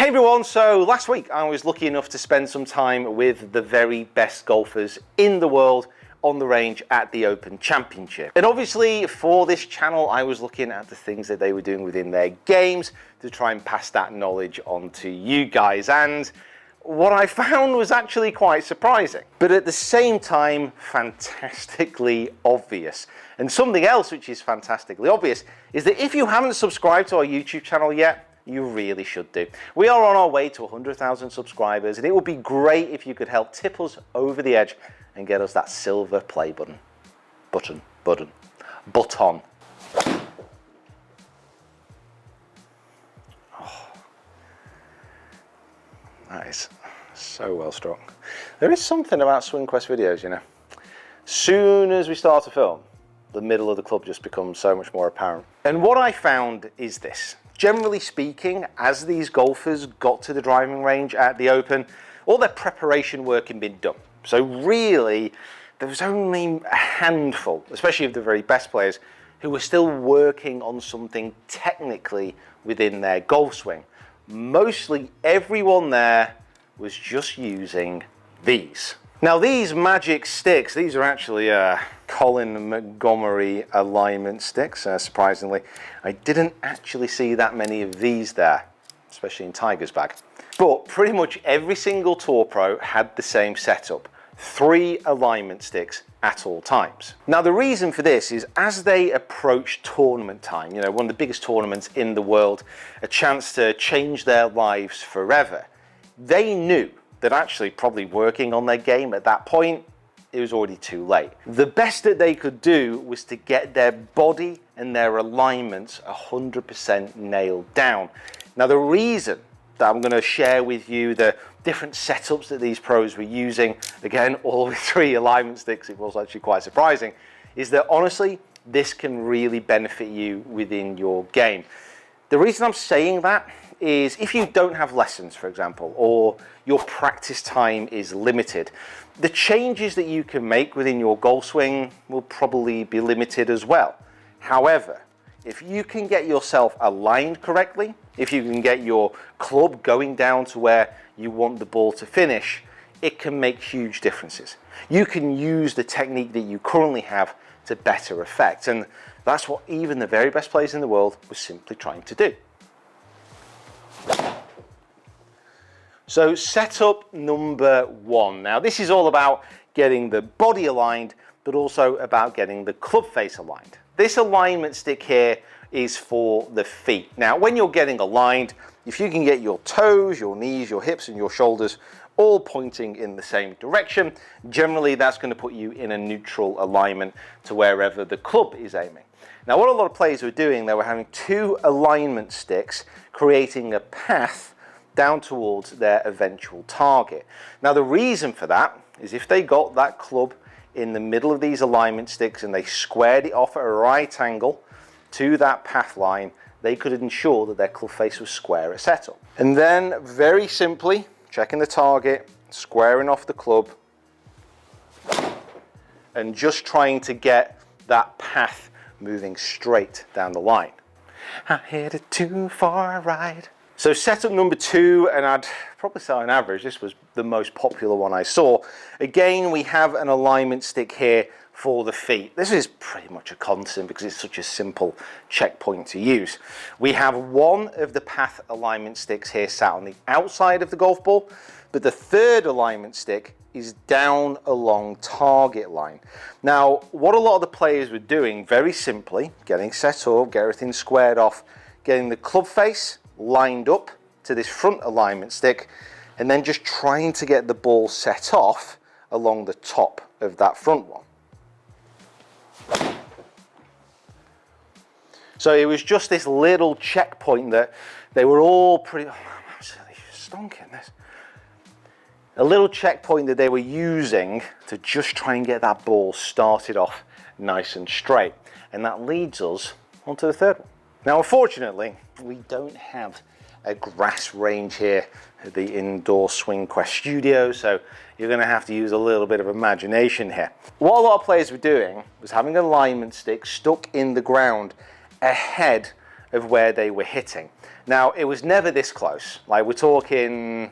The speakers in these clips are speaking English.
Hey everyone, so last week I was lucky enough to spend some time with the very best golfers in the world on the range at the Open Championship. And obviously for this channel I was looking at the things that they were doing within their games to try and pass that knowledge on to you guys, and what I found was actually quite surprising, but at the same time fantastically obvious. And something else which is fantastically obvious is that if you haven't subscribed to our YouTube channel yet, you really should do. We are on our way to 100,000 subscribers, and it would be great if you could help tip us over the edge and get us that silver play button. Button. Oh, that is so well struck. There is something about Swing Quest videos, you know. Soon as we start to film, the middle of the club just becomes so much more apparent. And what I found is this. Generally speaking, as these golfers got to the driving range at the Open, all their preparation work had been done. So really, there was only a handful, especially of the very best players, who were still working on something technically within their golf swing. Mostly everyone there was just using these. Now these magic sticks, these are actually Colin Montgomery alignment sticks, surprisingly. I didn't actually see that many of these there, especially in Tiger's bag. But pretty much every single Tour Pro had the same setup, 3 alignment sticks at all times. Now the reason for this is as they approach tournament time, you know, one of the biggest tournaments in the world, a chance to change their lives forever, they knew that actually probably working on their game at that point, it was already too late. The best that they could do was to get their body and their alignments 100% nailed down. Now the reason that I'm going to share with you the different setups that these pros were using, again all with 3 alignment sticks, it was actually quite surprising, is that honestly this can really benefit you within your game. The reason I'm saying that is if you don't have lessons, for example, or your practice time is limited, the changes that you can make within your golf swing will probably be limited as well. However, if you can get yourself aligned correctly, if you can get your club going down to where you want the ball to finish, it can make huge differences. You can use the technique that you currently have to better effect, and that's what even the very best players in the world were simply trying to do. So setup number 1. Now this is all about getting the body aligned, but also about getting the club face aligned. This alignment stick here is for the feet. Now when you're getting aligned, if you can get your toes, your knees, your hips and your shoulders all pointing in the same direction, generally that's going to put you in a neutral alignment to wherever the club is aiming. Now what a lot of players were doing, they were having 2 alignment sticks creating a path down towards their eventual target. Now the reason for that is if they got that club in the middle of these alignment sticks and they squared it off at a right angle to that path line, they could ensure that their club face was square at setup. And then very simply checking the target, squaring off the club, and just trying to get that path moving straight down the line. I hit it too far right. So setup number 2, and I'd probably say on average this was the most popular one I saw. Again, we have an alignment stick here for the feet. This is pretty much a constant because it's such a simple checkpoint to use. We have one of the path alignment sticks here sat on the outside of the golf ball, but the 3rd alignment stick is down along target line. Now, what a lot of the players were doing, very simply, getting set up, get everything squared off, getting the club face lined up to this front alignment stick, and then just trying to get the ball set off along the top of that front one. So it was just this little checkpoint that they were all pretty, absolutely stonking this. A little checkpoint that they were using to just try and get that ball started off nice and straight. And that leads us onto the 3rd one. Now, unfortunately, we don't have a grass range here at the indoor Swing Quest studio, so you're going to have to use a little bit of imagination here. What a lot of players were doing was having an alignment stick stuck in the ground ahead of where they were hitting. Now, it was never this close. Like, we're talking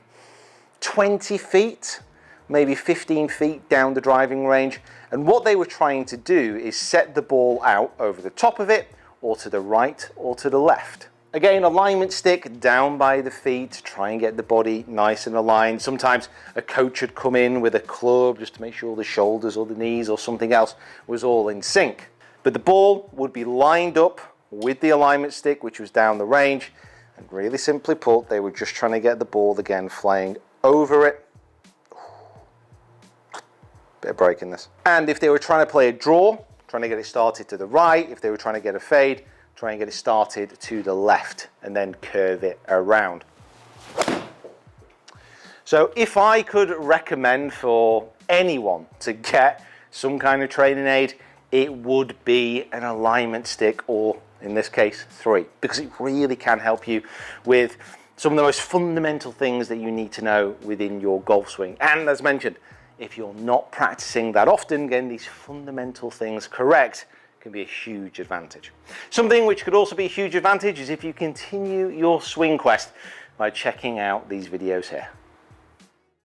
20 feet, maybe 15 feet down the driving range. And what they were trying to do is set the ball out over the top of it, or to the right or to the left. Again, alignment stick down by the feet to try and get the body nice and aligned. Sometimes a coach would come in with a club just to make sure the shoulders or the knees or something else was all in sync. But the ball would be lined up with the alignment stick, which was down the range. And really simply put, they were just trying to get the ball again flying over it. Bit of break in this. And if they were trying to play a draw, trying to get it started to the right, if they were trying to get a fade, try and get it started to the left and then curve it around. So if I could recommend for anyone to get some kind of training aid, it would be an alignment stick, or in this case 3, because it really can help you with some of the most fundamental things that you need to know within your golf swing. And as mentioned, if you're not practicing that often, getting these fundamental things correct can be a huge advantage. Something which could also be a huge advantage is if you continue your swing quest by checking out these videos here.